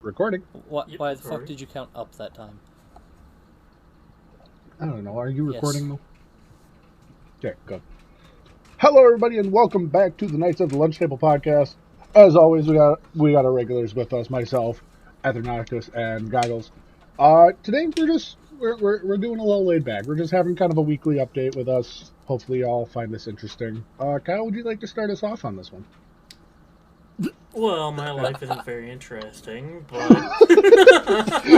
Recording. Why the fuck did you count up that time? I don't know. Are you recording Yes. though? Okay, good. Hello, everybody, and welcome back to the Knights of the Lunch Table podcast. As always, we got our regulars with us, myself, Athernacus, and Goggles. Today we're doing a little laid back. We're just having kind of a weekly update with us. Hopefully, y'all find this interesting. Kyle, would you like to start us off on this one? Well, my life isn't very interesting, but...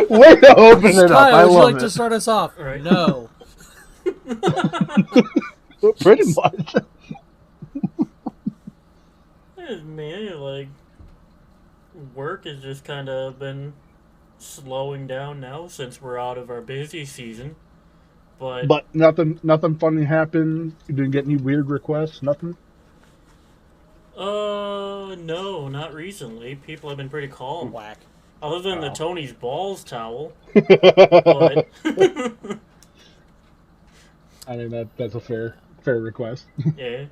Way to open it up. I Kyle, would you love like it. to start us off? Right. No. Pretty much. Man, like, work has just kind of been slowing down now since we're out of our busy season. But nothing funny happened. You didn't get any weird requests. Nothing. No, not recently. People have been pretty calm. Whack. Other than the Oh. Tony's balls towel. But I mean that's a fair request. yeah.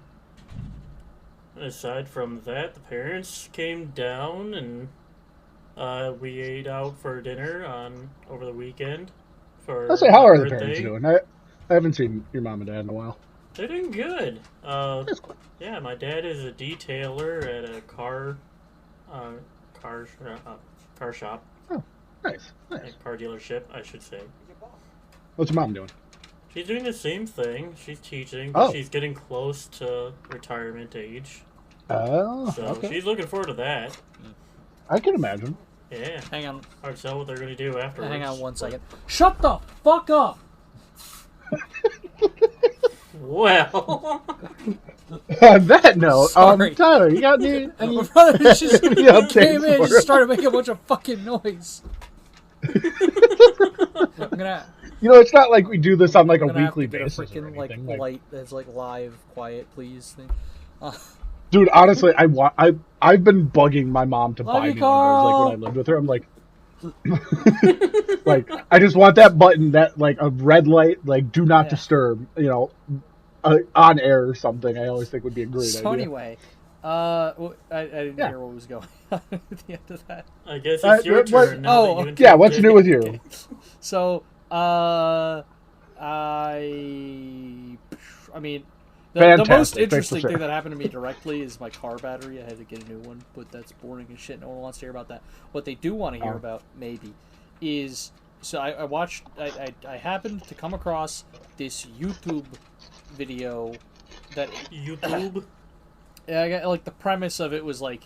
Aside from that, the parents came down and we ate out for dinner over the weekend. I'll say, how my are the birthday. parents doing? I haven't seen your mom and dad in a while. They're doing good. That's cool. Yeah, my dad is a detailer at a car shop, Oh, nice. a car dealership, I should say. What's your mom doing? She's doing the same thing. She's teaching, but Oh. she's getting close to retirement age. Oh, So okay. she's looking forward to that. I can imagine. Yeah. Hang on. Hard to tell what they're going to do afterwards. Hang on 1 second. Shut the fuck up! Well, On that note, Sorry. Tyler, you got any My brother just Yeah, I'll take came in for and it. just started making a bunch of fucking noise. I'm gonna You know, it's not like we do this on like a I'm gonna have weekly to get a basis or freaking anything. like light that's like live, quiet, please thing. Dude, honestly, I've been bugging my mom to Love buy you, me one of those. Like Carl. when I lived with her, I'm like, like I just want that button, that like a red light, like do not Yeah. disturb. You know, on air or something. I always think would be a great So idea. anyway, I didn't Yeah. hear what was going on at the end of that. I guess it's your what- turn now. oh, that you Yeah, what's new with interrupted. you? So, I mean, the Fantastic. most Thanks for interesting sharing. thing that happened to me directly is my car battery. I had to get a new one, but that's boring as shit. No one wants to hear about that. What they do want to hear Oh. about, maybe, is so I watched. I happened to come across this YouTube video that YouTube? yeah, I got, like the premise of it was like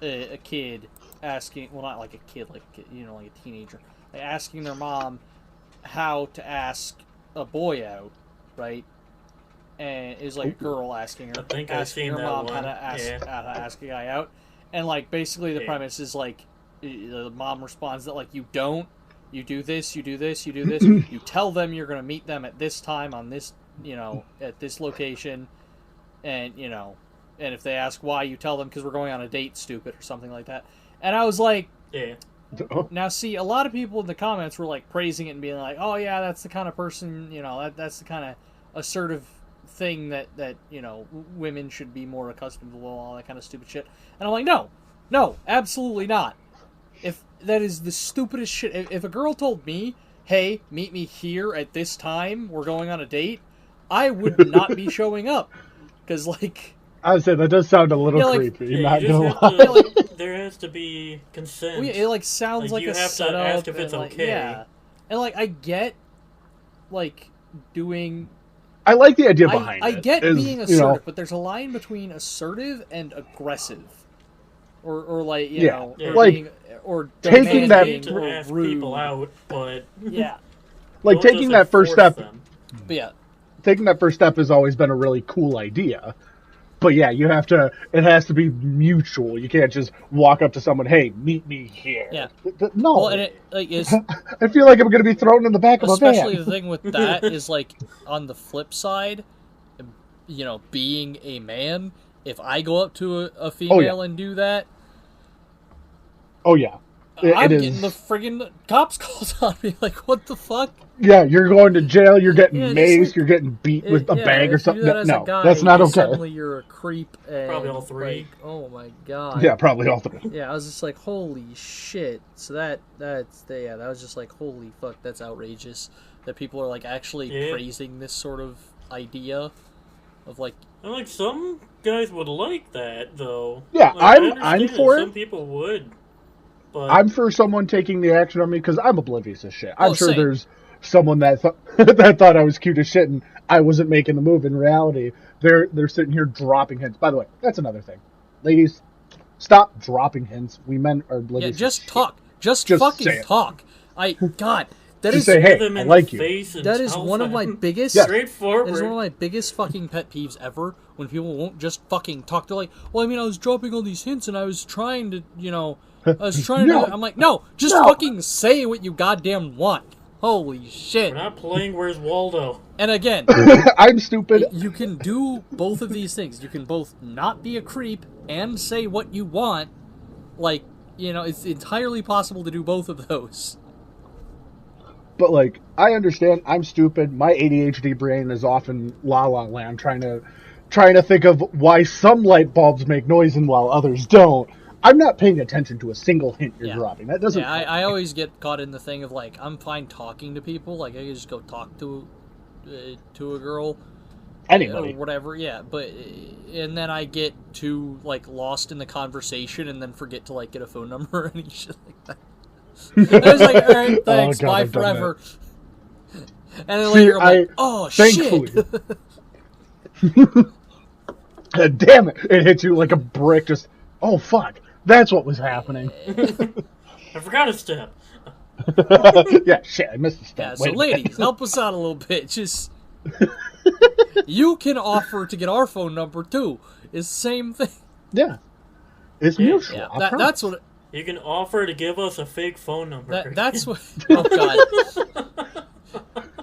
a kid asking, well, not like a kid, like like a teenager, like asking their mom how to ask a boy out, right? And it was like a girl asking her, I think I've asking seen her that mom one. how to ask Yeah. how to ask a guy out, and like basically the Yeah. premise is like the mom responds that like you don't, you do this, you do this, you do this, you tell them you're gonna meet them at this time on this, at this location, and and if they ask why, you tell them because we're going on a date, stupid, or something like that. And I was like, Yeah. Oh, now see, a lot of people in the comments were like praising it and being like, oh yeah, that's the kind of person, that's the kind of assertive thing that women should be more accustomed to, all that kind of stupid shit. And I'm like, no, absolutely not. If that is the stupidest shit. If a girl told me, hey, meet me here at this time, we're going on a date, I would not be showing up. Because, like... I would say that does sound a little Yeah, like- creepy. Yeah, not you gonna just lie. have to, there has to be consent. well, yeah, it, like, sounds Like, like you a have to setup. ask if it's and, like, okay. Yeah. And, like, I get, like, doing... I like the idea behind I it. get is, being assertive, but there's a line between assertive and aggressive. Or like, Yeah, or like, being, or taking demanding that- to or ask rude. people out, but Yeah. like don't taking just that first enforce step. them. But yeah. Taking that first step has always been a really cool idea. But yeah, it has to be mutual. You can't just walk up to someone, hey, meet me here. Yeah. No. Well, and it like is I feel like I'm going to be thrown in the back of a especially van. the thing with that is like on the flip side, being a man, if I go up to a female and do that, Oh, yeah. I'm getting the friggin' cops calls on me. Like, what the fuck? Yeah, you're going to jail. You're getting maced. Like, you're getting beat with a bag or something. No, guy, that's not okay. Suddenly you're a creep. And, probably all three. Like, oh my god. Yeah, probably all three. Yeah, I was just like, holy shit. So that was just like, holy fuck, that's outrageous. That people are like actually praising this sort of idea of like. And like some guys would like that though. Yeah, like, I'm for it. Some people would. But... I'm for someone taking the action on me because I'm oblivious as shit. I'm sure same. there's someone that that thought I was cute as shit and I wasn't making the move. In reality, they're sitting here dropping hints. By the way, that's another thing. Ladies, stop dropping hints. We men are oblivious. Yeah, just talk. Just fucking talk. God. That just is, say, hey, I like you. That is one of my biggest, straightforward. That is one of my biggest fucking pet peeves ever. When people won't just fucking talk. They're like, well, I mean, I was dropping all these hints and I was trying to, I was trying to. I'm like, no, just fucking say what you goddamn want. Holy shit! We're not playing Where's Waldo. And again, I'm stupid. You can do both of these things. You can both not be a creep and say what you want. Like, it's entirely possible to do both of those. But, like, I understand. I'm stupid. My ADHD brain is off in La La Land trying to think of why some light bulbs make noise and while others don't. I'm not paying attention to a single hint you're dropping. That doesn't. Yeah, I always get caught in the thing of, like, I'm fine talking to people. Like, I can just go talk to a girl. Anybody. Or whatever, yeah. But, and then I get too, like, lost in the conversation and then forget to, like, get a phone number or any shit like that. I was like, alright, thanks, bye forever. And then later I'm like, oh, thankfully, shit. Damn it, it hit you like a brick, just, oh fuck, that's what was happening. I forgot a step. Yeah, shit, I missed a step. Yeah, so ladies, help us out a little bit, just... You can offer to get our phone number, too. It's the same thing. Yeah. It's mutual, yeah, that's what... You can offer to give us a fake phone number. That's what... Oh, God.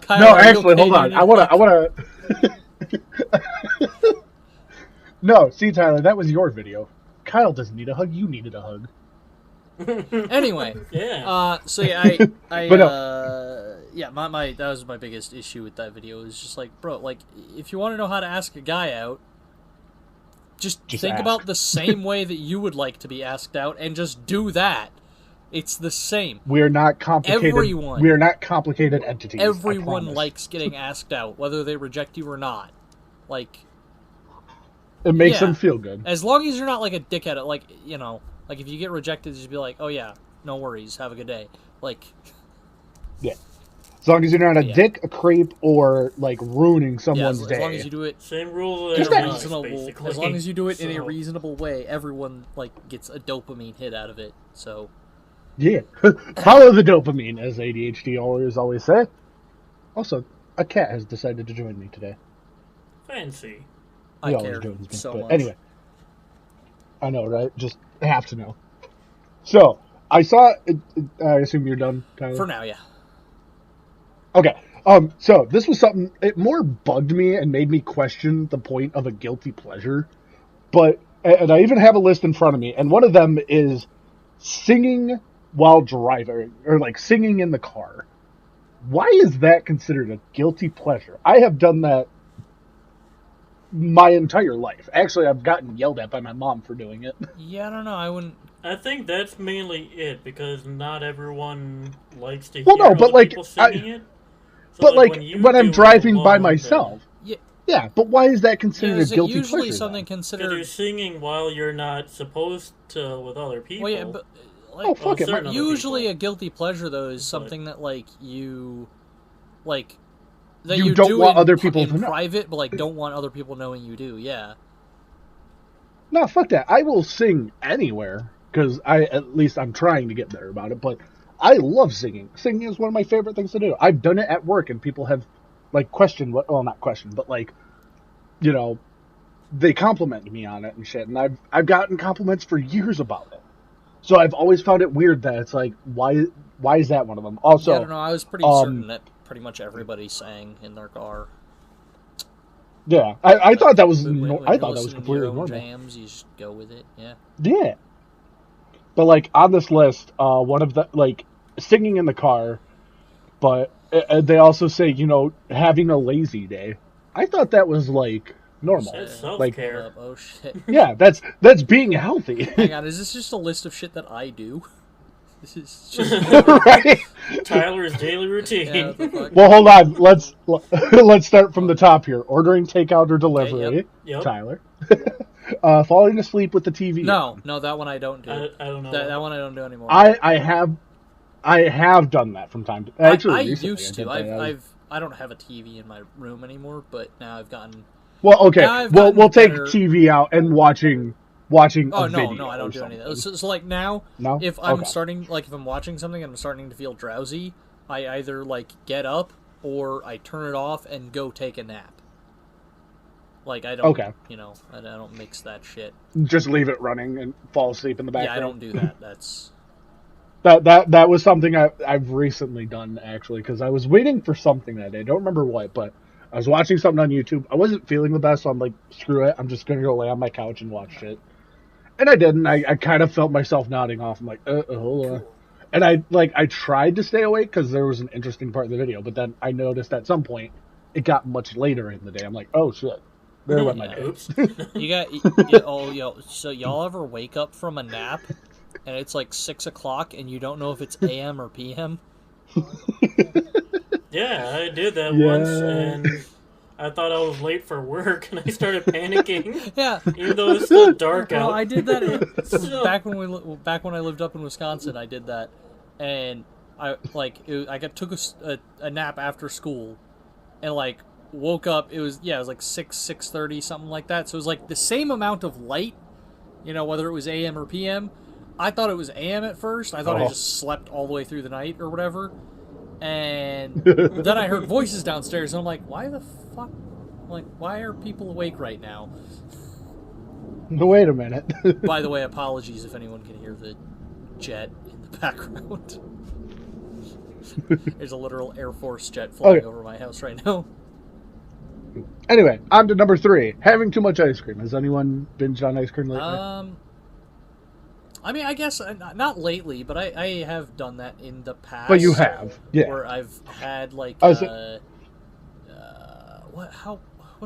Kyle, no, actually, hold on. I wanna... No, see, Tyler, that was your video. Kyle doesn't need a hug. You needed a hug. Anyway. Yeah. So, yeah, that was my biggest issue with that video. Is just like, bro, like, if you want to know how to ask a guy out, just think ask. about the same way that you would like to be asked out, and just do that. It's the same. We're not complicated. Everyone. We're not complicated entities. Everyone likes getting asked out, whether they reject you or not. Like, it makes them feel good. As long as you're not like a dickhead, like, like if you get rejected, just be like, oh yeah, no worries, have a good day. Like, yeah. As long as you're not a dick, a creep, or like ruining someone's day. As long as you do it, same rule as long as you do it in a reasonable way, everyone like gets a dopamine hit out of it. So, yeah, follow the dopamine, as ADHD always say. Also, a cat has decided to join me today. Fancy. I care so much. Anyway, I know, right? Just have to know. So I saw. I assume you're done, Tyler. For now, yeah. Okay. So this was something, it more bugged me and made me question the point of a guilty pleasure. But, and I even have a list in front of me, and one of them is singing while driving, or like singing in the car. Why is that considered a guilty pleasure? I have done that my entire life. Actually, I've gotten yelled at by my mom for doing it. Yeah, I don't know. I wouldn't. I think that's mainly it, because not everyone likes to hear people singing it. So but like when I'm driving by myself. Yeah, but why is that considered a guilty pleasure? Usually something considered. Because you're singing while you're not supposed to with other people. Well, yeah, but fuck it. Usually a guilty pleasure though is something that like you, like that you don't do want other people to know. Private, but like don't want other people knowing you do. Yeah. No, fuck that. I will sing anywhere because at least I'm trying to get better about it. But I love singing. Singing is one of my favorite things to do. I've done it at work, and people have like questioned not questioned, but like, they compliment me on it and shit. And I've gotten compliments for years about it. So I've always found it weird that it's like, why is that one of them? Also, I don't know. I was pretty certain that pretty much everybody sang in their car. Yeah, I thought that was. I thought that was completely normal. Jams, you just go with it. Yeah. Yeah. But like on this list, one of the like singing in the car, but they also say having a lazy day. I thought that was like normal. That's Like, self-care. Oh shit. yeah, that's being healthy. Hang on, is this just a list of shit that I do? This is just Right? Tyler's daily routine. yeah, what the fuck? Well, hold on. Let's start from the top here. Ordering takeout or delivery. Okay, yep. Tyler. Falling asleep with the TV. No, that one I don't do. I don't know. That one I don't do anymore. I have done that from time to time. Actually, I recently used to. I did that. I don't have a TV in my room anymore, but now I've gotten. Well, okay. Now I've We'll gotten take better. TV out and watching. Oh a video no, I don't do something. any of that. So like now, No? if I'm Okay. starting, like if I'm watching something and I'm starting to feel drowsy, I either like get up or I turn it off and go take a nap. Like I don't, Okay. I don't mix that shit. Just leave it running and fall asleep in the background. Yeah, I don't do that. That's That was something I've recently done, actually, because I was waiting for something that day. I don't remember what, but I was watching something on YouTube. I wasn't feeling the best, so I'm like, screw it. I'm just going to go lay on my couch and watch it. And I did, and I kind of felt myself nodding off. I'm like, hold on. And I tried to stay awake because there was an interesting part of the video, but then I noticed at some point it got much later in the day. I'm like, oh, shit. There went my day. Oops. you got. So y'all ever wake up from a nap and it's like 6 o'clock and you don't know if it's AM or PM? Yeah, I did that Yeah. once, and I thought I was late for work, and I started panicking, Yeah. even though it's still dark No, out. I did that So- back when I lived up in Wisconsin. I did that, and I took a nap after school, and like woke up. It was like 6:30 something like that. So it was like the same amount of light, whether it was AM or PM. I thought it was AM at first. I thought I just slept all the way through the night or whatever. And then I heard voices downstairs, and I'm like, why the fuck? Like, why are people awake right now? Wait a minute. By the way, apologies if anyone can hear the jet in the background. There's a literal Air Force jet flying over my house right now. Anyway, on to number 3. Having too much ice cream. Has anyone binged on ice cream lately? I mean, I guess not lately, but I have done that in the past. But you have, yeah. Where I've had like what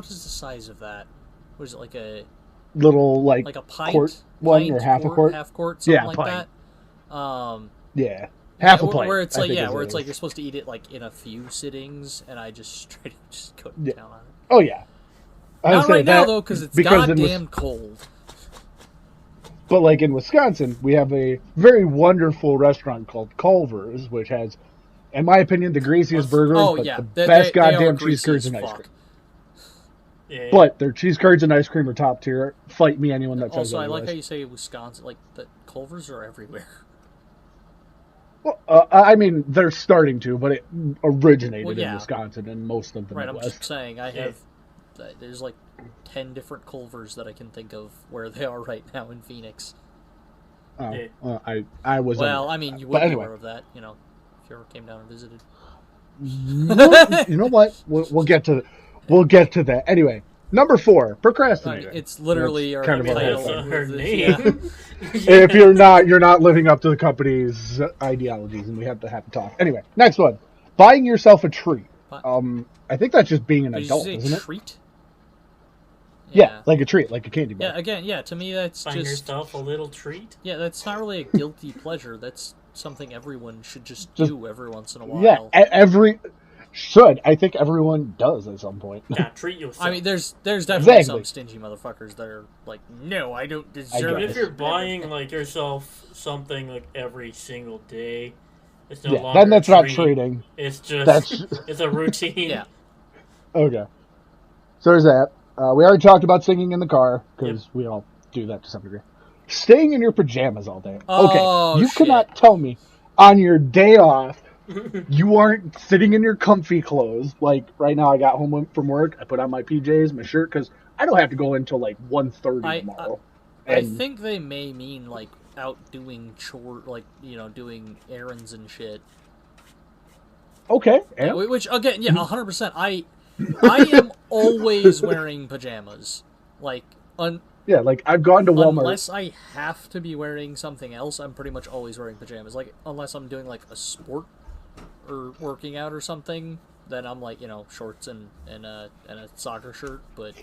is the size of that? What is it, like a little like a pint, quart one or half a quart? Half quart, something Yeah, like pint. that. Yeah, half a pint. Where it's I like think is where what it's it like is. you're supposed to eat it like in a few sittings, and I just straight just couldn't Yeah. down on it. Oh yeah. I would Not say right now that though, because it's because in goddamn cold. But like in Wisconsin, we have a very wonderful restaurant called Culver's, which has, in my opinion, the greasiest burgers, Oh but yeah, the they best are goddamn cheese greasy curds as and ice fuck. cream. Yeah. But their cheese curds and ice cream are top tier. Fight me, anyone that says Also, I otherwise. like how you say Wisconsin. Like the Culvers are everywhere. Well, I mean, they're starting to, but it originated Well, yeah. in Wisconsin and most of the Right, I'm Midwest. just saying. I have. There's like 10 different Culvers that I can think of where they are right now in Phoenix. Yeah. I was. Well, unaware I mean, of you that. would But be anyway, aware of that, if you ever came down and visited. you know what? We'll get to that. Anyway, number 4, procrastinating. It's literally That's our kind of our title. whole That's her of this, name. If you're not living up to the company's ideologies, and we have to talk. Anyway, next one: buying yourself a treat. I think that's just being an Did you adult, say isn't it? treat? Yeah, like a treat, like a candy bar. Yeah, again, to me that's Find just yourself a little treat. yeah, that's not really a guilty pleasure. That's something everyone should just do every once in a while. Yeah, I think everyone does at some point. Yeah, treat yourself. I mean, there's definitely Exactly. some stingy motherfuckers that are like, no, I don't deserve guess. Even it. if you're buying like yourself something like every single day, it's no Yeah, longer then that's a not treat. treating. It's just That's it's a routine. Yeah. okay. So there's that. We already talked about singing in the car because we all do that to some degree. Staying in your pajamas all day. Oh, Okay, you shit. cannot tell me on your day off you aren't sitting in your comfy clothes. Like right now, I got home from work. I put on my PJs, my shirt, because I don't have to go until like 1:30 tomorrow. I And- think they may mean like out doing like doing errands and shit. Okay. And Which again, yeah, 100%. I am always wearing pajamas. Like Yeah, like I've gone to Walmart. Unless I have to be wearing something else, I'm pretty much always wearing pajamas. Like, unless I'm doing like a sport or working out or something, then I'm like, shorts and a soccer shirt. But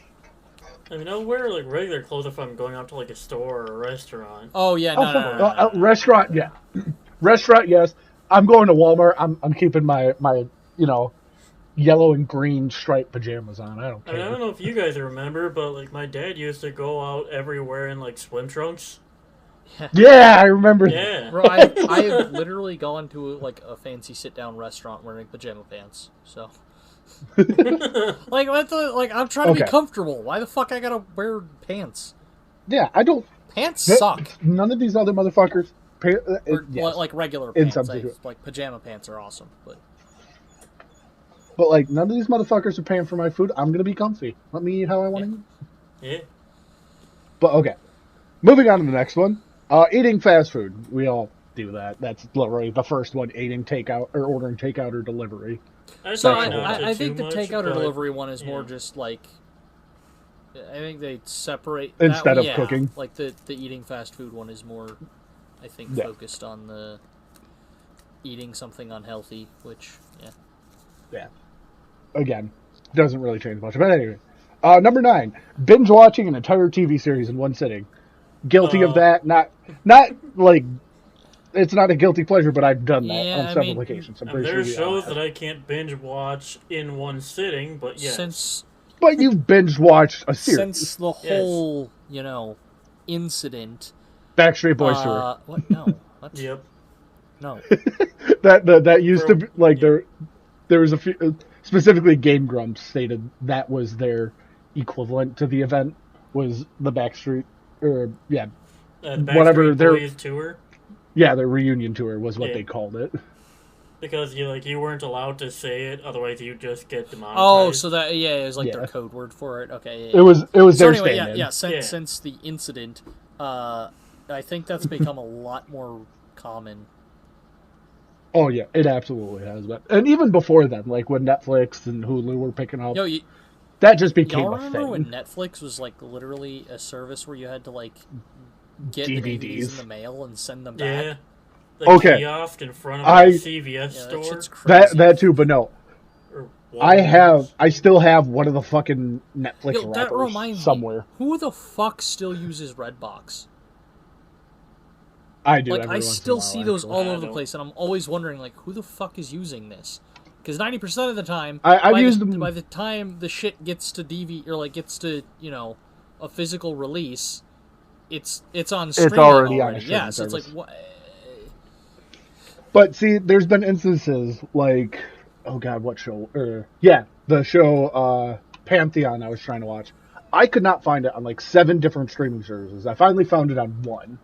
I mean, I'll wear like regular clothes if I'm going out to like a store or a restaurant. oh yeah, no. Restaurant, yeah, restaurant, yes. I'm going to Walmart. I'm keeping my yellow and green striped pajamas on. I don't care. I mean, I don't know if you guys remember, but like my dad used to go out everywhere in like swim trunks. Yeah, I remember. Yeah, Bro, I have literally gone to like a fancy sit down restaurant wearing pajama pants. So, like, I'm trying to be comfortable. Why the fuck I gotta wear pants? Yeah, I don't. Pants suck. None of these other motherfuckers. Yes. Like regular pants. Like pajama pants are awesome, but like none of these motherfuckers are paying for my food. I'm gonna be comfy. Let me eat how I want to eat. yeah. But okay, moving on to the next one. Eating fast food. We all do that. That's literally the first one. Eating takeout or ordering takeout or delivery. So I think the takeout or delivery one is more just like. I think they separate instead of cooking. Like the eating fast food one is more, I think, focused on the eating something unhealthy, which yeah. Again, doesn't really change much. But anyway, number 9, binge watching an entire TV series in one sitting. Guilty of that. Not like it's not a guilty pleasure, but I've done that on several occasions. I'm pretty sure there's shows that I can't binge watch in one sitting, but yes. But you've binge watched a series since the whole incident. Backstreet Boys tour. What? No. What? Yep. No. that used to be like there was a few. Specifically, Game Grumps stated that was their equivalent to the event was the Backstreet, whatever their tour. Yeah, their reunion tour was what they called it. Because you weren't allowed to say it, otherwise you just get demonetized. Oh, so that it was like their code word for it. Okay, it was their anyway, stand-in. Since the incident, I think that's become a lot more common. Oh yeah, it absolutely has. But and even before then, like when Netflix and Hulu were picking up, that just became a thing. Remember when Netflix was like literally a service where you had to like get DVDs. the DVDs in the mail and send them back? Yeah. The kiosk in front of a CVS store. That too, but no. I still have one of the fucking Netflix wrappers somewhere. Who the fuck still uses Redbox? I do. Like, I still see those all over the place, and I'm always wondering, like, who the fuck is using this? Because 90% of the time, I've used them. By the time the shit gets to DV or like gets to a physical release, it's on streaming already. On a so service. It's like what. But see, there's been instances like, oh god, what show? The show Pantheon I was trying to watch. I could not find it on like 7 different streaming services. I finally found it on one,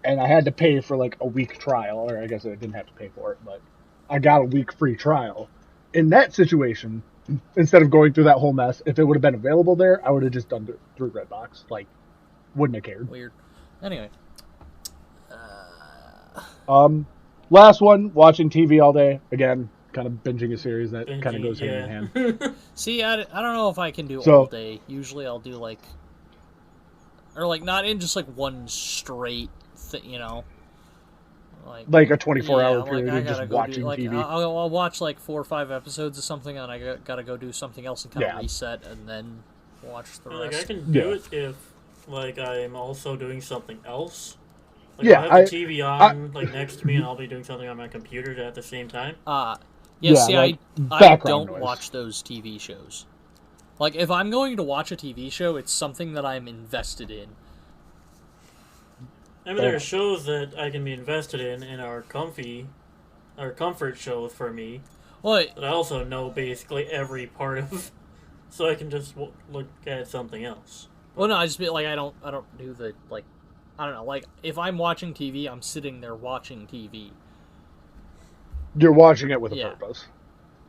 and I had to pay for like a week trial, or I guess I didn't have to pay for it, but I got a week free trial. In that situation, instead of going through that whole mess, if it would have been available there, I would have just done it through Redbox. Like, wouldn't have cared. Weird. Anyway. Last one, watching TV all day. Again, kind of binging a series that kind of goes hand in hand. See, I don't know if I can do all day. Usually I'll do like... Or like not in just like one straight thing, Like a 24-hour period of just watching TV. I'll watch like 4 or 5 episodes of something, and I gotta go do something else and kind of reset, and then watch the rest. Like I can do it if like I'm also doing something else. Like, yeah, I'll have the TV on next to me, and I'll be doing something on my computer at the same time. I don't watch those TV shows. Like, if I'm going to watch a TV show, it's something that I'm invested in. I mean, there are shows that I can be invested in and are comfort shows for me. What? That I also know basically every part of, so I can just look at something else. Well, no, I just mean, like, I don't do the, like, I don't know, like, if I'm watching TV, I'm sitting there watching TV. You're watching it with a purpose.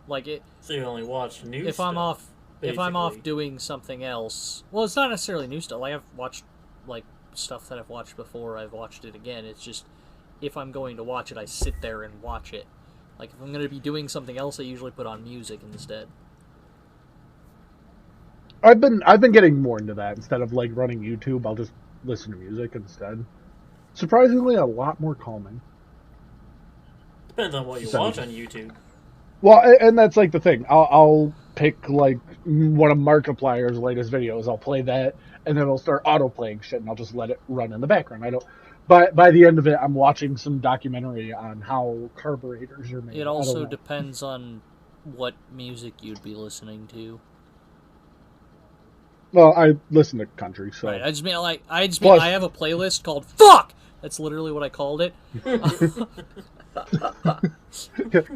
Like it. So you only watch new if stuff. If I'm off doing something else, well, it's not necessarily new stuff. Like I've watched like stuff that I've watched before. I've watched it again. It's just if I'm going to watch it, I sit there and watch it. Like if I'm going to be doing something else, I usually put on music instead. I've been getting more into that. Instead of like running YouTube, I'll just listen to music instead. Surprisingly, a lot more calming. Depends on what you watch on YouTube. Well, and that's like the thing. I'll pick like one of Markiplier's latest videos. I'll play that, and then it'll start auto playing shit, and I'll just let it run in the background. I don't. By the end of it, I'm watching some documentary on how carburetors are made. It also depends on what music you'd be listening to. Well, I listen to country, so right. I have a playlist called "Fuck." That's literally what I called it. Can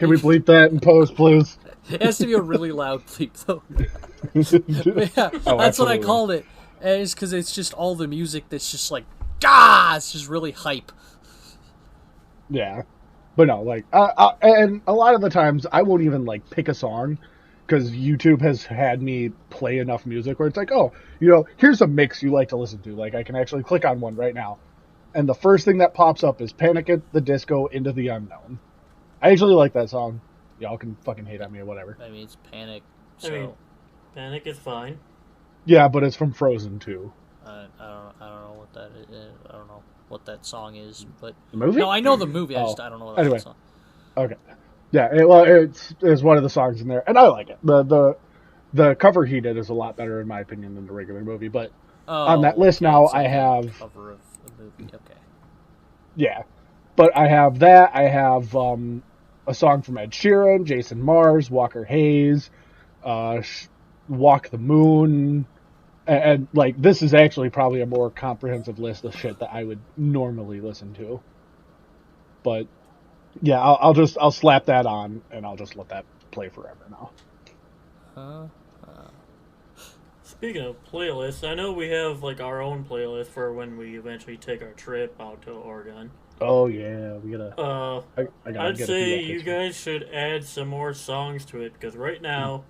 we bleep that in post, please? It has to be a really loud bleep, though. Yeah, that's what I called it. And it's because it's just all the music that's just like, it's just really hype. Yeah, but no, like, and a lot of the times I won't even like pick a song because YouTube has had me play enough music where it's like, oh, here's a mix you like to listen to. Like, I can actually click on one right now, and the first thing that pops up is Panic at the Disco Into the Unknown. I actually like that song. Y'all can fucking hate on me or whatever. I mean, it's Panic. So... I mean, Panic is fine. Yeah, but it's from Frozen 2. I don't know what that is. I don't know what that song is, but the movie? No, I know the movie. I don't know what that song. Okay. Yeah, it's one of the songs in there, and I like it. The cover he did is a lot better in my opinion than the regular movie. But on that list now, I have cover of the movie. Okay. Yeah, but I have that. I have a song from Ed Sheeran, Jason Mars, Walker Hayes, Walk the Moon. And like, this is actually probably a more comprehensive list of shit that I would normally listen to. But yeah, I'll slap that on and I'll just let that play forever now. Speaking of playlists, I know we have like our own playlist for when we eventually take our trip out to Oregon. Oh yeah, we gotta. I'd say you guys should add some more songs to it because right now.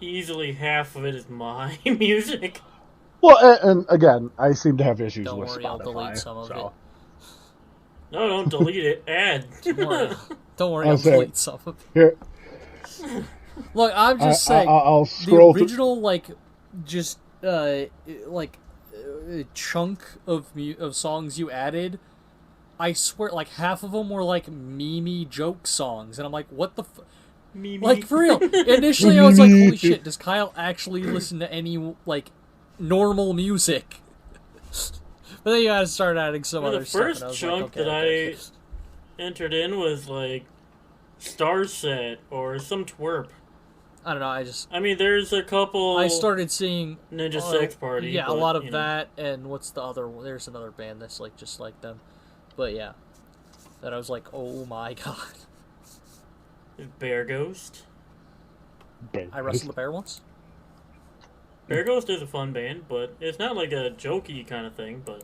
Easily half of it is my music. Well, and again, I seem to have issues with Spotify. I'll delete some of it. No, don't delete it. Add. Don't worry, I'll delete some of it. Here. Look, I'm just saying. I'll scroll the original, chunk of songs you added. I swear, like half of them were like meme joke songs, and I'm like, what the. Like, for real. Initially, I was like, holy shit, does Kyle actually listen to any, like, normal music? But then you gotta start adding some other stuff. The first chunk that I entered in was, like, Starset or some twerp. I don't know, I mean, there's a couple... I started seeing... Ninja Sex Party. Yeah, a lot of that, and what's the other one? There's another band that's, like, just like them. But, yeah. That I was like, oh my god. Bear Ghost. I wrestled a bear once. Bear Ghost is a fun band, but it's not like a jokey kind of thing. But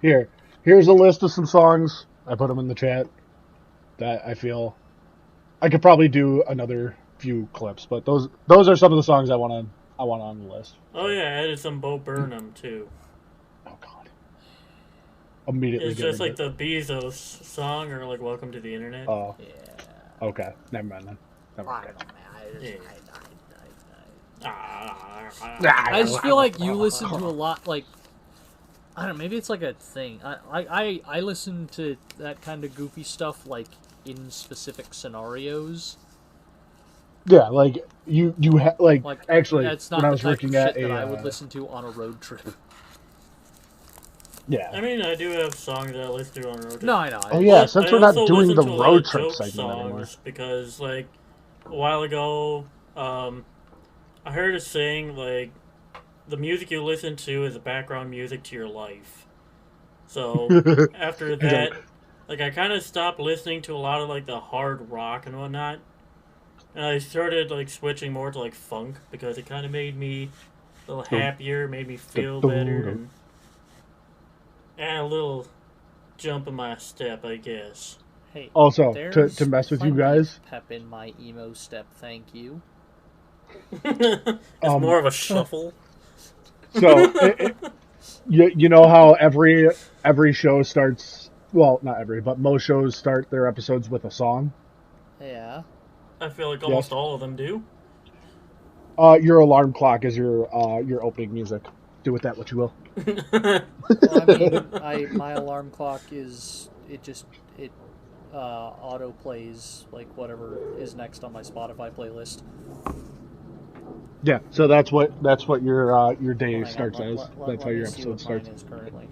here's a list of some songs. I put them in the chat that I feel I could probably do another few clips, but those are some of the songs I want on the list. Oh yeah, I added some Bo Burnham too. Oh god. Immediately. It's just like the Bezos song or like Welcome to the Internet. Oh. Yeah. Okay, never mind then. I just feel like you listen to a lot, like, I don't know, maybe it's like a thing. I listen to that kind of goofy stuff, like, in specific scenarios. Yeah, like, you like actually, that's not when I the was type working of at shit that I would listen to on a road trip. Yeah. I mean, I do have songs that I listen to on road trips. No, I know. Oh yeah, since we're not doing the road trip segment anymore. Because, like, a while ago, I heard a saying, like, the music you listen to is the background music to your life. So, after that, like, I kind of stopped listening to a lot of, like, the hard rock and whatnot. And I started, like, switching more to, like, funk, because it kind of made me a little happier, made me feel better, and a little jump in my step, I guess. Hey, also, to mess with you guys. Pep in my emo step, thank you. It's more of a shuffle. So, you know how every show starts, well, not every, but most shows start their episodes with a song? Yeah. I feel like almost all of them do. Your alarm clock is your opening music. Do with that what you will. Well, I mean, my alarm clock is it auto plays like whatever is next on my Spotify playlist. Yeah, so that's what your day Well, hang on, starts as. That's how let me your see episode what mine starts. is currently.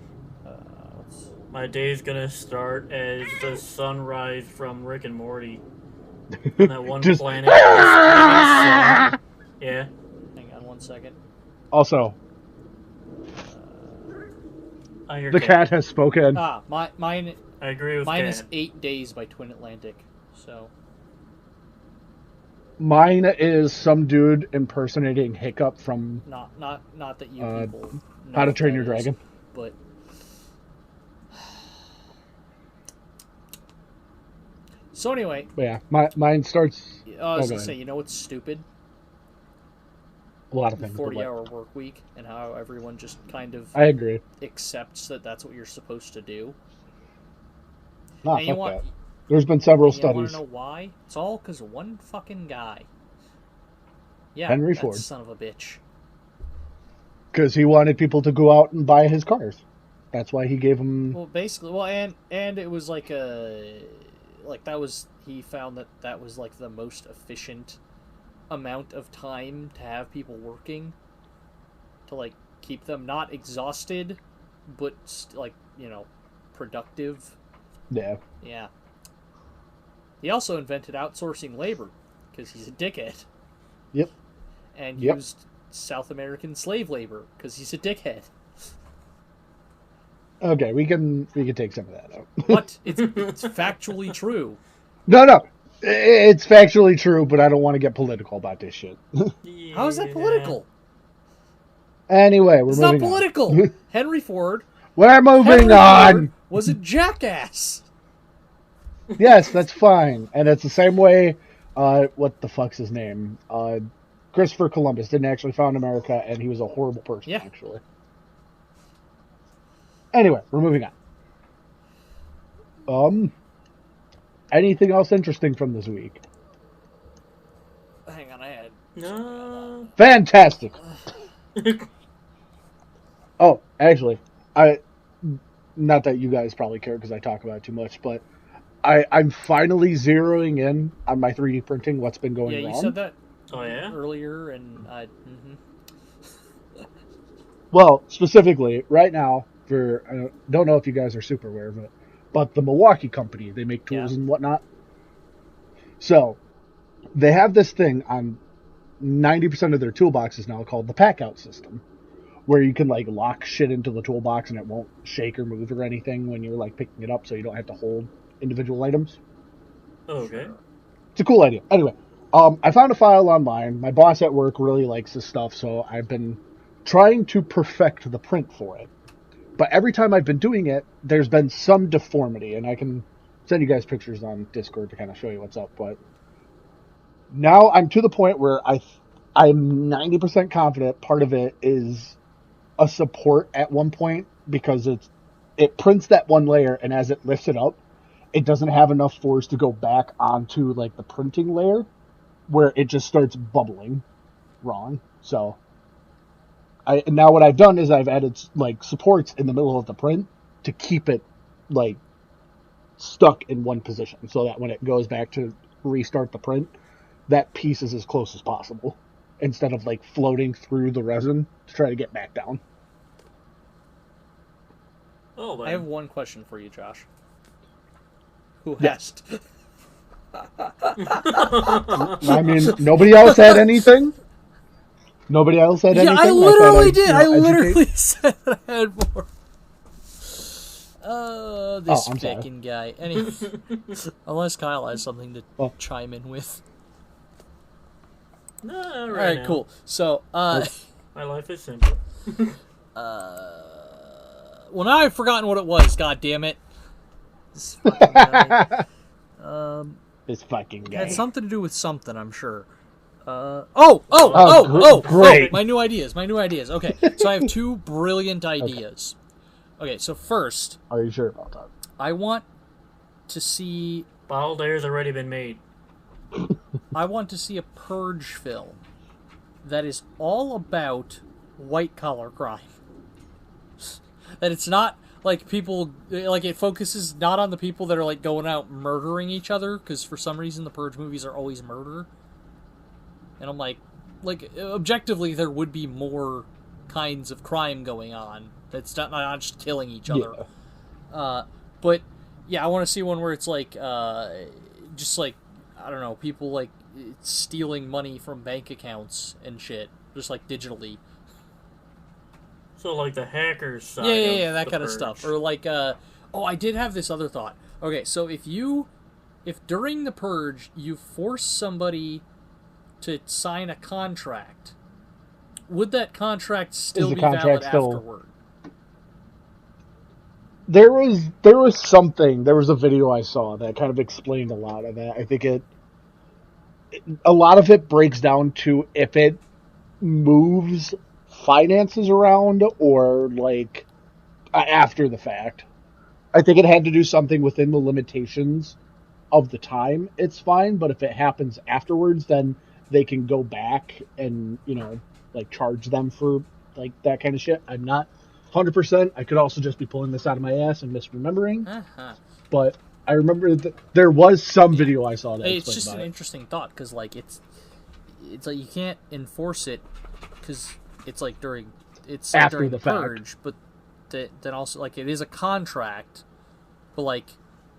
Let's... My day's gonna start as the sunrise from Rick and Morty on that one Just planet. The sun. Yeah. Hang on 1 second. also, I hear the cat has spoken. Mine I agree with mine Cat. is 8 Days by Twin Atlantic. So Mine is some dude impersonating Hiccup from not that you people know How to what Train that Your is, Dragon. but so anyway, But yeah, mine starts. I was go gonna say, ahead. you know what's stupid? A lot of things. but 40-hour work week and how everyone just kind of I agree. accepts that that's what you're supposed to do. Nah, And you fuck want that. There's been several and you want studies. to know why? It's all because of one fucking guy. Yeah, Henry that Ford. son of a bitch. Because he wanted people to go out and buy his cars. That's why he gave them. Well, basically, and it was like he found that was like the most efficient amount of time to have people working to like keep them not exhausted, but like productive. Yeah. Yeah. He also invented outsourcing labor because he's a dickhead. Yep. And Yep. used South American slave labor because he's a dickhead. Okay, we can take some of that out. What? It's factually true. No, it's factually true, but I don't want to get political about this shit. Yeah. How is that political? Anyway, we're It's not moving political. on. Henry Ford. We're moving Henry on. Ford was a jackass. Yes, that's fine, and it's the same way. What the fuck's his name? Christopher Columbus didn't actually found America, and he was a horrible person. Yeah. Actually. Anyway, we're moving on. Anything else interesting from this week? Hang on, I had... No. Fantastic. Oh, actually, not that you guys probably care because I talk about it too much, but I'm finally zeroing in on my 3D printing. What's been going Yeah, wrong? you said that Oh yeah. earlier, and I... Well, specifically, right now, I don't know if you guys are super aware of it, but the Milwaukee company, they make tools and whatnot. So, they have this thing on 90% of their toolboxes now called the pack-out system, where you can, like, lock shit into the toolbox and it won't shake or move or anything when you're, like, picking it up, so you don't have to hold individual items. Okay. It's a cool idea. Anyway, I found a file online. My boss at work really likes this stuff, so I've been trying to perfect the print for it. But every time I've been doing it, there's been some deformity, and I can send you guys pictures on Discord to kind of show you what's up. But now I'm to the point where I'm 90% confident part of it is a support at one point, because it prints that one layer, and as it lifts it up, it doesn't have enough force to go back onto like the printing layer, where it just starts bubbling wrong. So now what I've done is I've added like supports in the middle of the print to keep it like stuck in one position, so that when it goes back to restart the print, that piece is as close as possible, instead of like floating through the resin to try to get back down. Oh, man. I have one question for you, Josh. Who Yes. asked? I mean, nobody else had anything. Nobody else had anything. Yeah, I literally did. I educate. literally said I had more. This I'm sorry. fucking guy. Anyway, unless Kyle has something to chime in with. No, All right right, now. cool. So, My life is simple. well, now I've forgotten what it was. God damn it! This fucking guy. This fucking It guy. had something to do with something, I'm sure. Great. My new ideas. Okay, so I have two brilliant ideas. Okay, so first, Are you sure about that? I want to see Bottled air's already been made. a Purge film that is all about white-collar crime. That it's not like people, like it focuses not on the people that are like going out murdering each other, because for some reason the Purge movies are always murder. And I'm like objectively there would be more kinds of crime going on. That's not just killing each other. Yeah. But yeah, I want to see one where it's like just like, I don't know, people like stealing money from bank accounts and shit, just like digitally. So like the hackers side. Yeah, that kind of Purge. stuff. Or like, I did have this other thought. Okay, so if during the Purge you force somebody to sign a contract, would that contract still be valid afterward? There was a video I saw that kind of explained a lot of that. I think a lot of it breaks down to if it moves finances around or like after the fact. I think it had to do something within the limitations of the time. It's fine, but if it happens afterwards, then they can go back and, like charge them for like that kind of shit. I'm not 100%. I could also just be pulling this out of my ass and misremembering. But I remember that there was some video I saw that it's just an interesting thought, because like it's like you can't enforce it because it's like during after the Purge, but then also like it is a contract, but like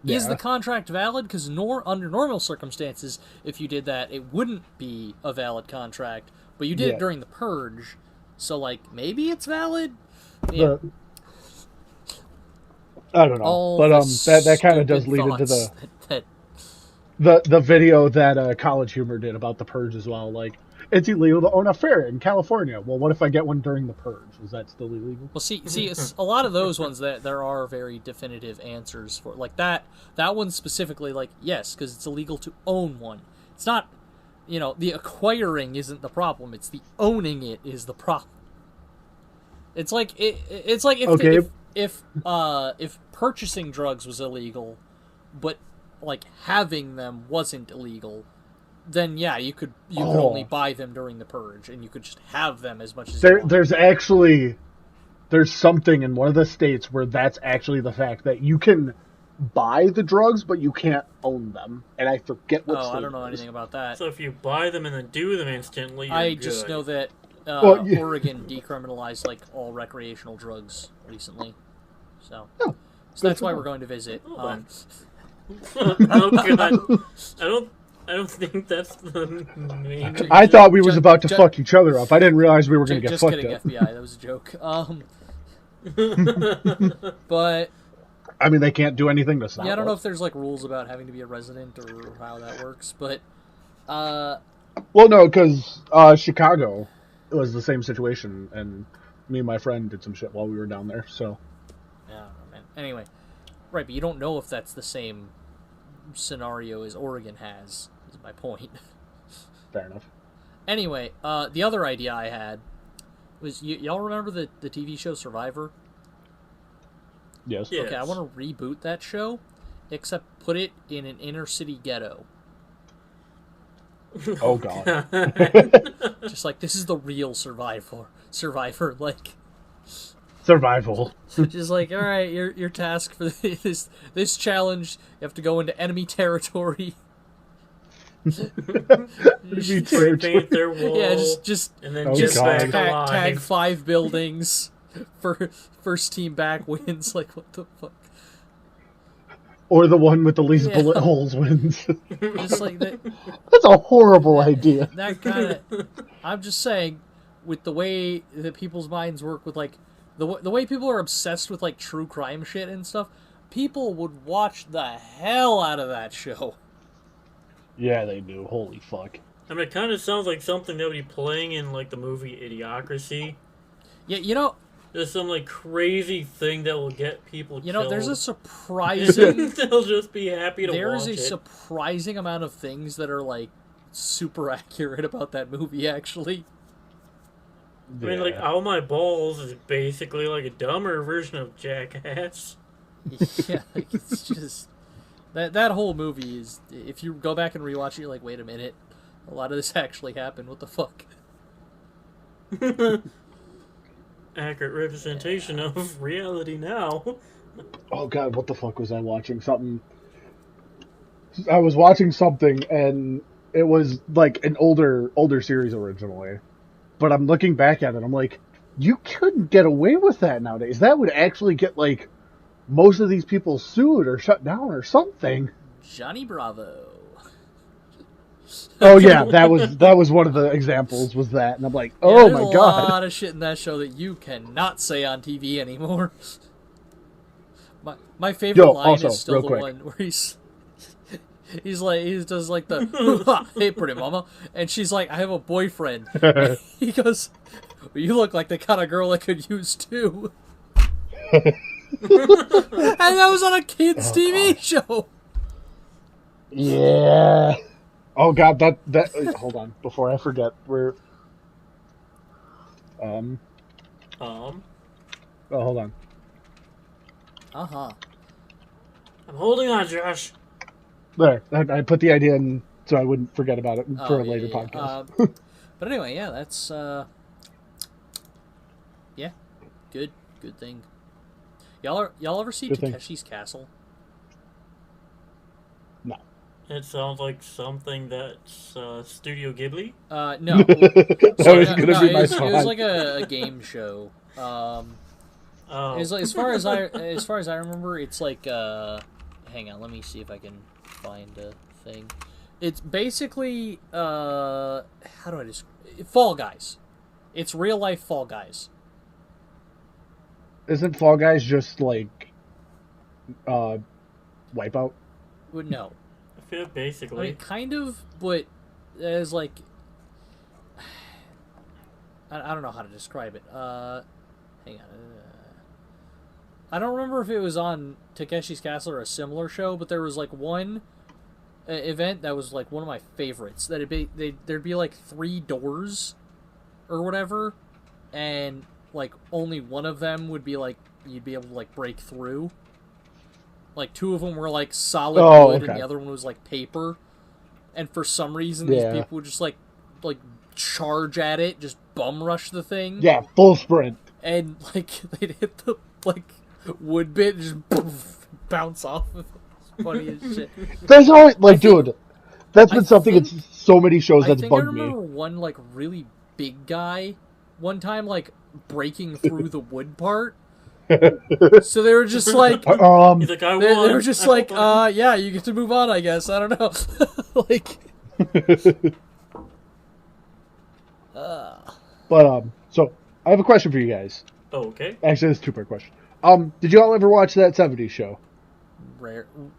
is the contract valid? Because under normal circumstances, if you did that, it wouldn't be a valid contract. But you did it during the Purge, so like maybe it's valid. Yeah. I don't know, but that kind of does lead into the video that College Humor did about the Purge as well. Like, it's illegal to own a ferret in California. Well, what if I get one during the Purge? Is that still illegal? Well, see, it's a lot of those ones that there are very definitive answers for. Like that one specifically, like, yes, because it's illegal to own one. It's not, the acquiring isn't the problem. It's the owning it is the problem. It's like it's like if purchasing drugs was illegal, but like having them wasn't illegal, then yeah, you could only buy them during the Purge, and you could just have them as much as you want. There's something in one of the states where that's actually the fact that you can buy the drugs, but you can't own them, and I forget what state. I don't know anything about that. So if you buy them and then do them instantly, I just know that Oregon decriminalized like all recreational drugs recently, so that's why we're going to visit. Oh god, I don't think that's the main. I thought we was about to fuck each other up. I didn't realize we were going to get fucked up. Just kidding, FBI. That was a joke. But I mean, they can't do anything to stop. Yeah, I don't know if there's like rules about having to be a resident or how that works, but well, no, because Chicago was the same situation, and me and my friend did some shit while we were down there. So yeah, man. Anyway, right, but you don't know if that's the same scenario as Oregon has. Is my point. Fair enough. Anyway, the other idea I had was y'all remember the TV show Survivor? Yes. Okay, I want to reboot that show, except put it in an inner city ghetto. Oh god. Just like, this is the real Survivor, like survival. Just like, all right, your task for this challenge, you have to go into enemy territory. Paint their wall. Yeah, just and then tag 5 buildings. For first team back wins. Like, what the fuck? Or the one with the least bullet holes wins. Just like that. That's a horrible idea. That kind of. I'm just saying, with the way that people's minds work, with like the way people are obsessed with like true crime shit and stuff, people would watch the hell out of that show. Yeah, they do. Holy fuck. I mean, it kind of sounds like something that would be playing in like the movie Idiocracy. Yeah, there's some like crazy thing that will get people killed. There's a surprising... They'll just be happy to watch it. There's a surprising amount of things that are like super accurate about that movie, actually. I mean, like, All My Balls is basically like a dumber version of Jackass. Yeah, like, it's just... That whole movie is... If you go back and rewatch it, you're like, wait a minute. A lot of this actually happened. What the fuck? Accurate representation of reality now. Oh god, what the fuck was I watching? Something. I was watching something, and it was like an older series originally. But I'm looking back at it, I'm like, you couldn't get away with that nowadays. That would actually get like most of these people sued or shut down or something. Johnny Bravo. Oh yeah, that was one of the examples. Was that, and I'm like, oh there's my a god. lot of shit in that show that you cannot say on TV anymore. My favorite line also, is still real the quick. one where he does like the hey pretty mama, and she's like, I have a boyfriend. He goes, well, you look like the kind of girl I could use too. And that was on a kids TV show. Yeah. Oh god, that hold on before I forget. We're oh, hold on. I'm holding on, Josh. There, I put the idea in so I wouldn't forget about it for a later podcast. But anyway, yeah, that's good thing. Y'all ever see Takeshi's Castle? No. It sounds like something that's Studio Ghibli. No. That was gonna be my it thought. was like a game show. It's like, as far as I remember, it's like hang on, let me see if I can find a thing. It's basically how do I describe Fall Guys. It's real life Fall Guys. Isn't Fall Guys just like Wipeout? No. I feel basically. I mean, kind of, but as like I don't know how to describe it. Hang on. I don't remember if it was on Takeshi's Castle or a similar show, but there was like one event that was like one of my favorites. That there'd be like 3 doors or whatever, and like only one of them would be like you'd be able to like break through. Like 2 of them were like solid wood, and the other one was like paper. And for some reason, these people would just like charge at it, just bum rush the thing. Yeah, full sprint. And like they'd hit the like wood bit, and just poof, bounce off. It's funny as shit. That's always like, dude. That's been something in so many shows that's bugged me. I remember one like really big guy, one time like breaking through the wood part. So they were just like, He's like, I won. They were just like, yeah, you get to move on, I guess. I don't know, like. But so I have a question for you guys. Oh, okay. Actually, it's a 2-part question. Did you all ever watch that '70s show?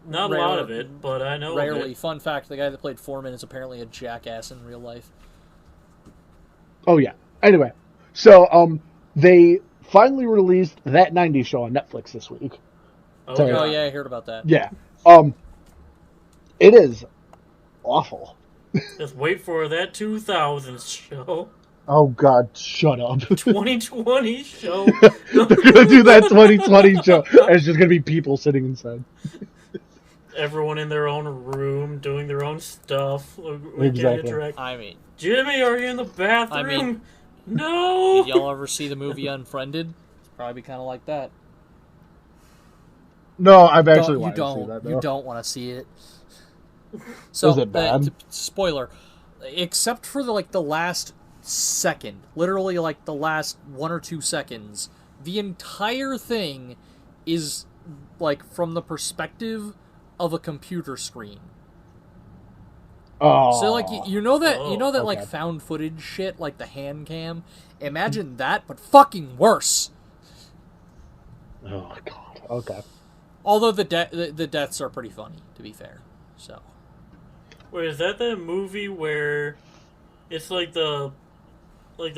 Not a lot of it, but I know. Rarely. Of it. Fun fact: the guy that played Foreman is apparently a jackass in real life. Oh yeah. Anyway, so they finally released that '90s show on Netflix this week. Oh, So, Oh yeah, I heard about that. Yeah. It is awful. Just wait for that 2000s show. Oh God, shut up. 2020 show. They're gonna do that 2020 show. And it's just gonna be people sitting inside. Everyone in their own room doing their own stuff. We Exactly. can't interact. I mean, Jimmy, are you in the bathroom? I mean, no. did y'all ever see the movie Unfriended? It's probably kind of like that. No, I've actually wanted to see that. You don't want to see it. So, is it bad? Spoiler. Except for the last second, literally like the last 1 or 2 seconds, the entire thing is like from the perspective of a computer screen. Oh. So like you know that okay. like found footage shit, like the hand cam. Imagine that, but fucking worse. Oh God. Okay. Although the deaths are pretty funny, to be fair. So. Wait, is that the movie where it's like the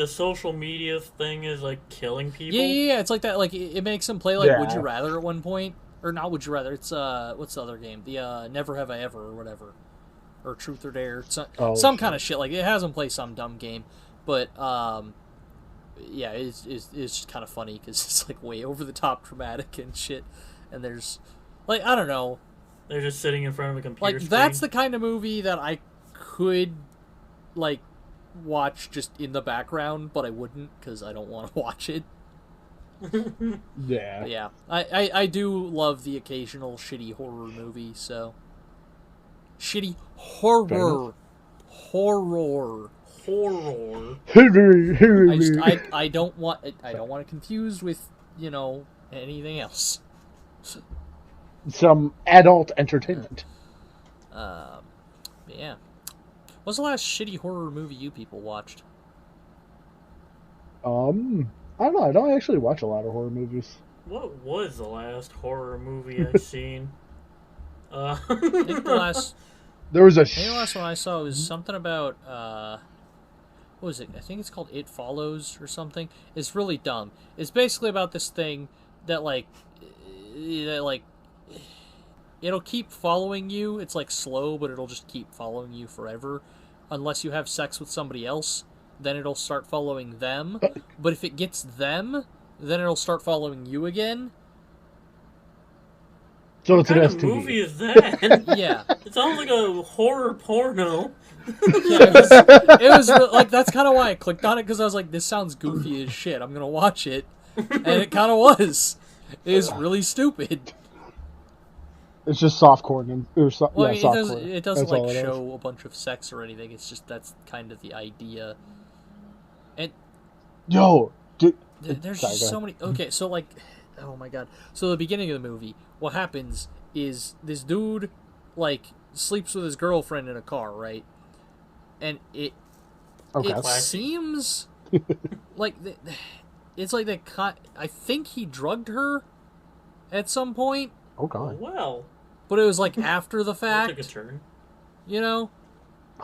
social media thing is like killing people? Yeah. It's like that. Like it makes them play like Yeah. Would You Rather at one point, or not Would You Rather? It's what's the other game? The Never Have I Ever or whatever, or Truth or Dare. Some kind of shit. Like it has them play some dumb game, but yeah, it's kind of funny because it's like way over the top dramatic and shit. And there's like I don't know. They're just sitting in front of a computer Like screen. that's the kind of movie that I could like watch just in the background, but I wouldn't because I don't want to watch it. Yeah. But yeah, I do love the occasional shitty horror movie. So shitty horror. I don't want it confused with anything else. Some adult entertainment. Yeah. What's the last shitty horror movie you people watched? I don't know. I don't actually watch a lot of horror movies. What was the last horror movie I've seen? I think the last one I saw was something about what was it? I think it's called It Follows or something. It's really dumb. It's basically about this thing that it'll keep following you. It's like slow, but it'll just keep following you forever unless you have sex with somebody else. Then it'll start following them. But if it gets them, then it'll start following you again. So it's what an kind of STD. movie is that? Yeah. It sounds like a horror porno. Yeah, it was like, that's kind of why I clicked on it, because I was like, this sounds goofy as shit. I'm gonna watch it, and it kind of was. It was really stupid. It's just softcore and Well, I mean, softcore. it doesn't That's all like it is. show a bunch of sex or anything. It's just that's kind of the idea. And Yo, there's sorry, just so many. Okay, so like, oh my god. So the beginning of the movie, what happens is this dude like sleeps with his girlfriend in a car, right? And it seems like it's like that. I think he drugged her at some point. Oh god. Well, But it was like after the that fact, took a turn. you know.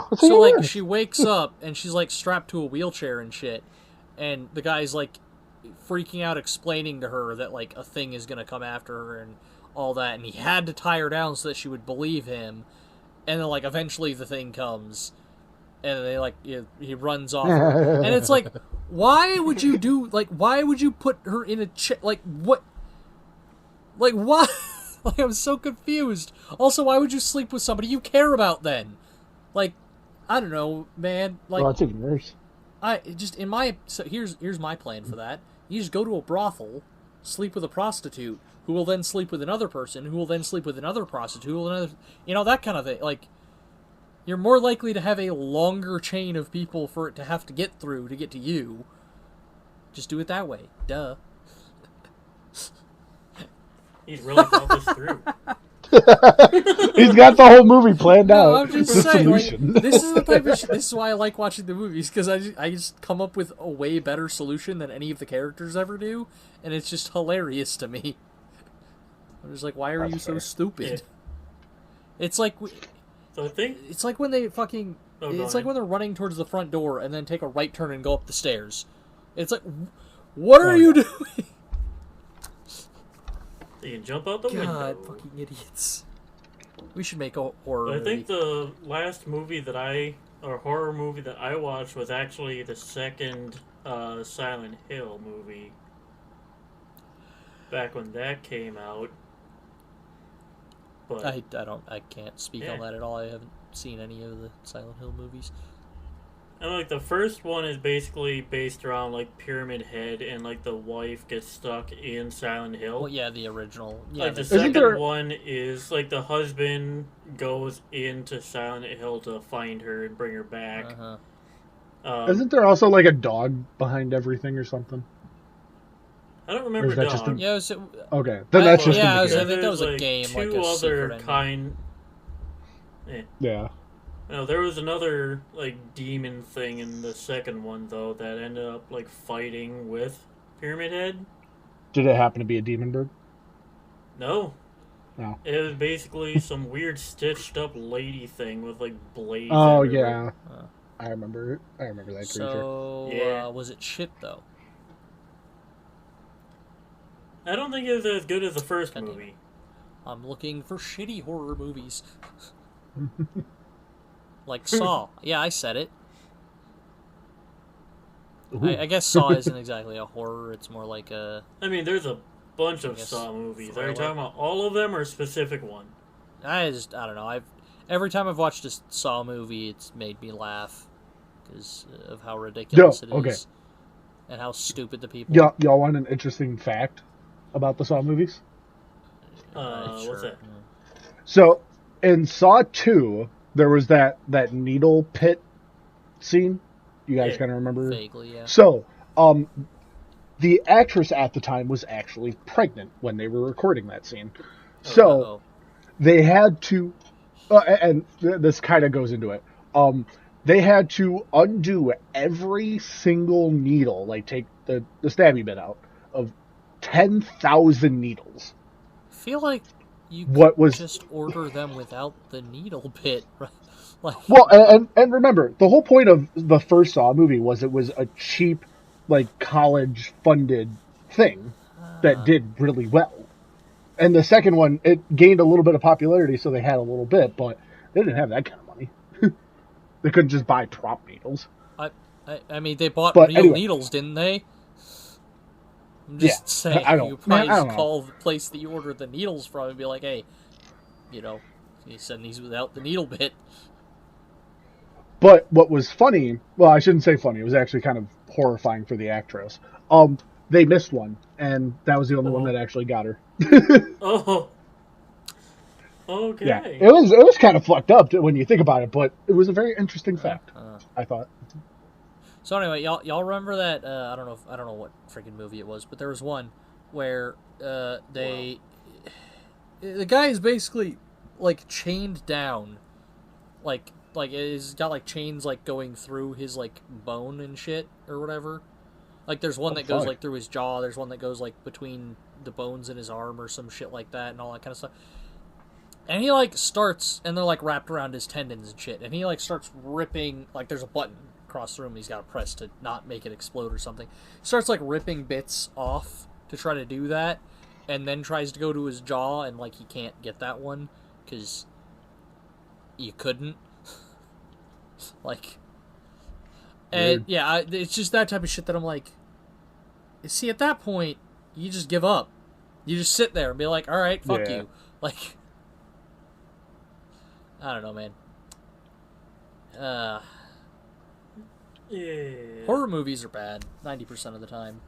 What's So the like worst? she wakes up and she's like strapped to a wheelchair and shit, and the guy's like freaking out, explaining to her that like a thing is gonna come after her and all that, and he had to tie her down so that she would believe him, and then like eventually the thing comes, and they like he runs off, and it's like, why would you put her in a chair? Like what? Like why? Like I'm so confused. Also, why would you sleep with somebody you care about then? Like, I don't know, man. Like, Well, that's even worse. So here's my plan for that. You just go to a brothel, sleep with a prostitute, who will then sleep with another person, who will then sleep with another prostitute, that kind of thing. Like, you're more likely to have a longer chain of people for it to have to get through to get to you. Just do it that way. Duh. He's really thought this through. He's got the whole movie planned No, out. I'm just The saying, like, solution. this is the type of this is why I like watching the movies, because I just come up with a way better solution than any of the characters ever do, and it's just hilarious to me. I'm just like, why are That's you so fair. stupid? It's like So I think it's like when they fucking Oh, go it's like ahead. when they're running towards the front door and then take a right turn and go up the stairs. It's like, what are you doing? you can jump out the God, window. fucking idiots. We should make a horror But I movie. think the last horror movie that I watched was actually the second Silent Hill movie. Back when that came out. But I can't speak on Yeah. that at all. I haven't seen any of the Silent Hill movies. and like the first one is basically based around like Pyramid Head, and like the wife gets stuck in Silent Hill. Well, yeah, the original. Yeah, Like the that's- second one is like the husband goes into Silent Hill to find her and bring her back. uh-huh. Isn't there also like a dog behind everything or something? I don't Or remember is that just dog. Yeah, it was, Okay, then that's just yeah, in I the was- game. I think that was a There's, game, two like a other secret ending. kind. Yeah. No, there was another like demon thing in the second one though that ended up like fighting with Pyramid Head. Did it happen to be a demon bird? No. No. It was basically some weird stitched up lady thing with like blades. Oh everywhere. yeah, Uh. I remember that creature. So, Yeah. was it shit though? I don't think it was as good as the first Continue. movie. I'm looking for shitty horror movies. Like Saw. Yeah, I said it. I guess Saw isn't exactly a horror. It's more like a... I mean, there's a bunch I of guess Saw movies. Are thriller. you talking about all of them or a specific one? I don't know. Every time I've watched a Saw movie, it's made me laugh. because of how ridiculous it is. Okay. And how stupid the people. Y'all want an interesting fact about the Saw movies? Sure. What's that? So, in Saw 2, there was that needle pit scene. You guys kind of remember? Vaguely, yeah. So, the actress at the time was actually pregnant when they were recording that scene. So, they had to, and this kind of goes into it. They had to undo every single needle, like take the stabby bit out, of 10,000 needles. I feel like you could just order them without the needle bit. Like, well, and remember, the whole point of the first Saw movie was it was a cheap, like, college-funded thing that did really well. And the second one, it gained a little bit of popularity, so they had a little bit, but they didn't have that kind of money. They couldn't just buy prop needles. I mean, they bought real needles, didn't they? I'm just saying, you probably just call the place that you ordered the needles from and be like, hey, you send these without the needle bit. But what was funny, well, I shouldn't say funny, it was actually kind of horrifying for the actress. They missed one, and that was the only one that actually got her. Oh. Okay. Yeah, it was kind of fucked up when you think about it, but it was a very interesting fact, I thought. So anyway, y'all remember that? I don't know what freaking movie it was, but there was one where the guy is basically like chained down, like he's got like chains like going through his like bone and shit or whatever. Like there's one that goes like through his jaw. There's one that goes like between the bones in his arm or some shit like that, and all that kind of stuff. And he like starts, and they're like wrapped around his tendons and shit. And he like starts ripping, like there's a button across the room he's got to press to not make it explode or something. He starts like ripping bits off to try to do that, and then tries to go to his jaw, and like he can't get that one because you couldn't. Like, and yeah, it's just that type of shit that I'm like, see, at that point, you just give up. You just sit there and be like, all right, fuck you. Like, I don't know, man. Horror movies are bad 90% of the time.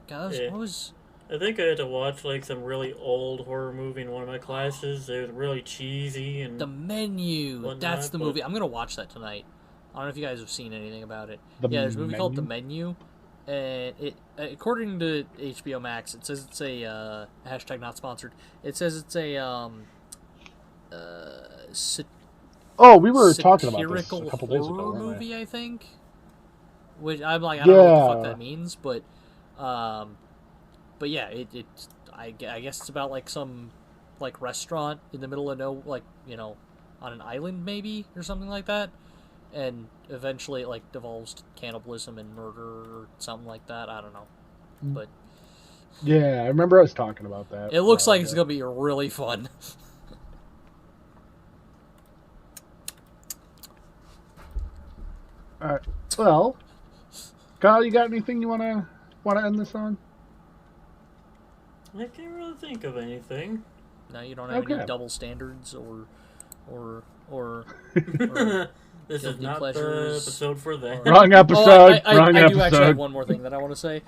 God, what was... I think I had to watch like some really old horror movie in one of my classes. It was really cheesy and The Menu. That's the movie. I'm gonna watch that tonight. I don't know if you guys have seen anything about it. There's a movie called The Menu, and it according to HBO Max, it says it's a hashtag not sponsored. It says it's a we were talking about this a couple days ago. Horror movie, I think. Which I'm like, I don't know what the fuck that means, but yeah, I guess it's about like some like restaurant in the middle of on an island maybe or something like that, and eventually it like devolves to cannibalism and murder or something like that. I don't know, but yeah, I remember us talking about that. It looks like it's gonna be really fun. All right. Well, Kyle, you got anything you wanna end this on? I can't really think of anything. No, you don't have any double standards or this is not the episode for that. Wrong episode. Wrong I episode. do actually have one more thing that I want to say,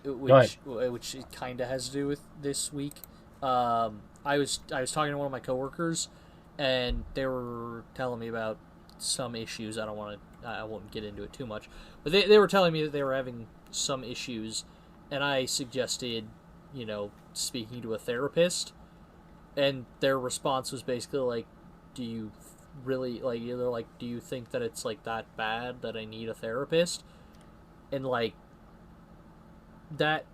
which kind of has to do with this week. I was talking to one of my coworkers, and they were telling me about some issues. I won't get into it too much, but they were telling me that they were having some issues, and I suggested, speaking to a therapist, and their response was basically like, do you really, like, they're like, do you think that it's like that bad that I need a therapist? And like, stop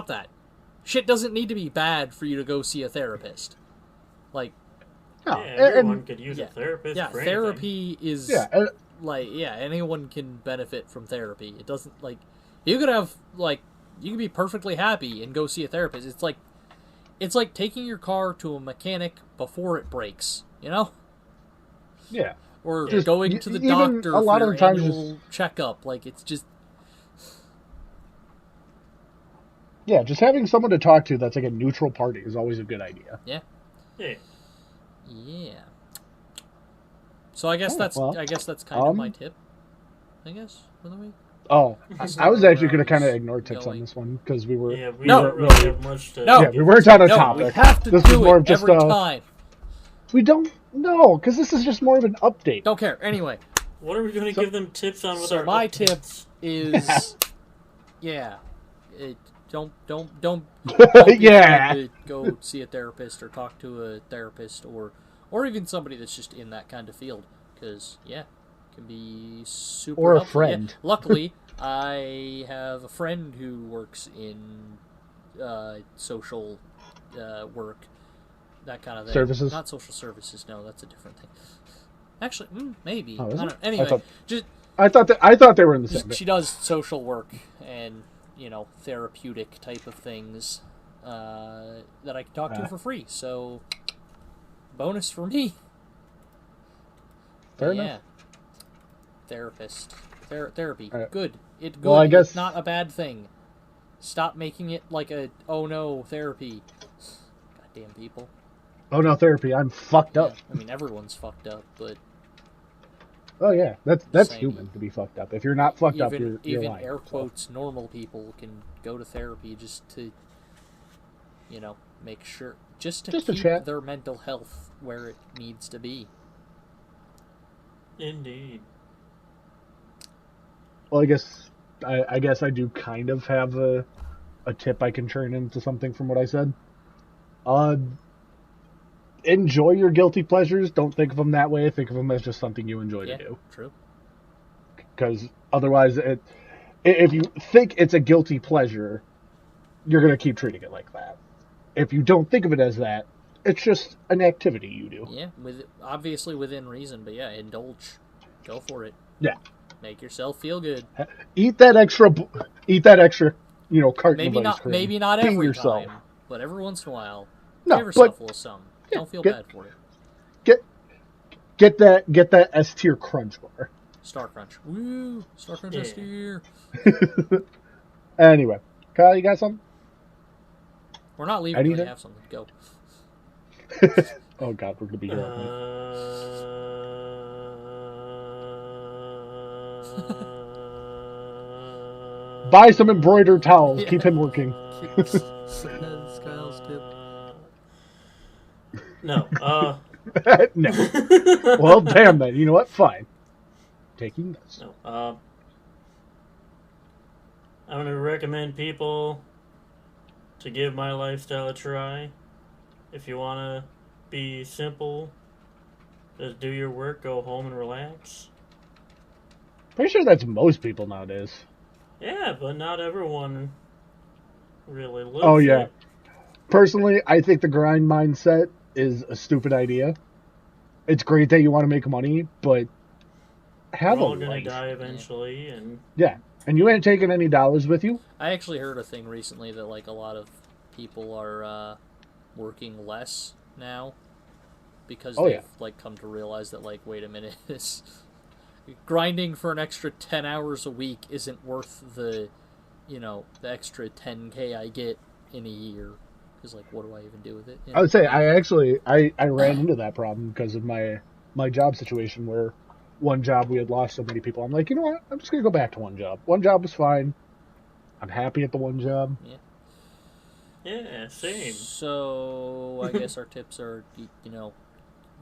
that. Shit doesn't need to be bad for you to go see a therapist. Like, everyone could use a therapist. Yeah, for therapy is anyone can benefit from therapy. It doesn't like you can be perfectly happy and go see a therapist. It's like taking your car to a mechanic before it breaks, Yeah. Or just going to the doctor for your annual checkup. Like, it's just... Yeah, just having someone to talk to that's like a neutral party is always a good idea. Yeah. Yeah. Yeah. So I guess that's kind of my tip. I guess for the week. Oh, That's I was not actually where going to I kind of was ignore tips going. on this one because we were. Yeah, we No. don't really have much to. No. Yeah, we weren't on a No, topic. we have to This do was more it of just every time. We don't know because this is just more of an update. Don't care. Anyway, What are we going to give them tips on with so our my updates? tip is, don't be Yeah. afraid to go see a therapist or talk to a therapist or even somebody that's just in that kind of field because it can be super Or a helpful. friend. Yeah. Luckily, I have a friend who works in social work, that kind of thing. Services? Not social services. No, that's a different thing. Actually, maybe. Oh, I is don't it? know. Anyway, I thought they were in the same. she does social work and therapeutic type of things that I can talk to for free. So bonus for me. Fair Yeah. enough. Therapist. Therapy. Right. Good. It's good. Well, I guess It's not a bad thing. Stop making it like a oh no therapy. Goddamn people. Oh no, therapy. I'm fucked up. I mean everyone's fucked up, but Oh yeah, that's Same. human to be fucked up. If you're not fucked up, you're even lying. air quotes normal people can go to therapy just to make sure just to keep chat. their mental health where it needs to be. Indeed. Well, I guess I do kind of have a tip I can turn into something from what I said. Enjoy your guilty pleasures. Don't think of them that way. Think of them as just something you enjoy to do. True. Because otherwise, if you think it's a guilty pleasure, you're going to keep treating it like that. If you don't think of it as that, it's just an activity you do. Yeah, obviously within reason, but indulge. Go for it. Yeah. Make yourself feel good. Eat that extra, carton Maybe of ice not. cream. Be every yourself. time, but every once in a while, No, give yourself a little something. yeah, Don't feel bad for it. Get that S tier crunch bar. Star Crunch. Woo! Star Crunch S tier. Anyway, Kyle, you got something? We're not leaving until Anything? you have something. Go. Oh God, we're gonna be here. Buy some embroidered towels. Yeah. Keep him working. That's Kyle's tip. No. No. Well, damn that. You know what? Fine. Taking this. No. I'm going to recommend people to give my lifestyle a try. If you want to be simple, just do your work, go home and relax. Pretty sure that's most people nowadays. Yeah, but not everyone really lives Oh yeah. it. Personally, I think the grind mindset is a stupid idea. It's great that you want to make money, but have We're all a gonna life. die eventually, and Yeah, and you ain't taking any dollars with you. I actually heard a thing recently that a lot of people are working less now because they've come to realize that wait a minute, this grinding for an extra 10 hours a week isn't worth the the extra 10K I get in a year. Because what do I even do with it? I would say I ran into that problem because of my job situation where one job we had lost so many people. I'm like, you know what? I'm just gonna go back to one job. One job was fine. I'm happy at the one job. yeah, same. So I guess our tips are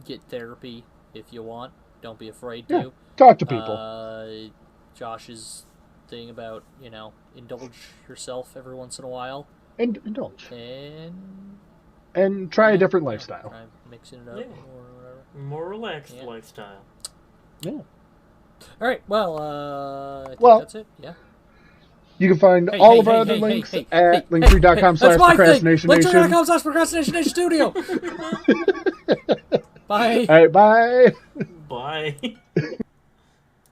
get therapy if you want. Don't be afraid to. Yeah, talk to people. Josh's thing about indulge yourself every once in a while And indulge. and Try a different lifestyle. Try mixing it up Yeah. or whatever. More relaxed lifestyle. Yeah. All right. Well, I think Well, that's it. Yeah. You can find all of our other links at linktree.com/procrastination-nation. Linktree.com/procrastination-nation studio. Bye. All right, bye. Bye.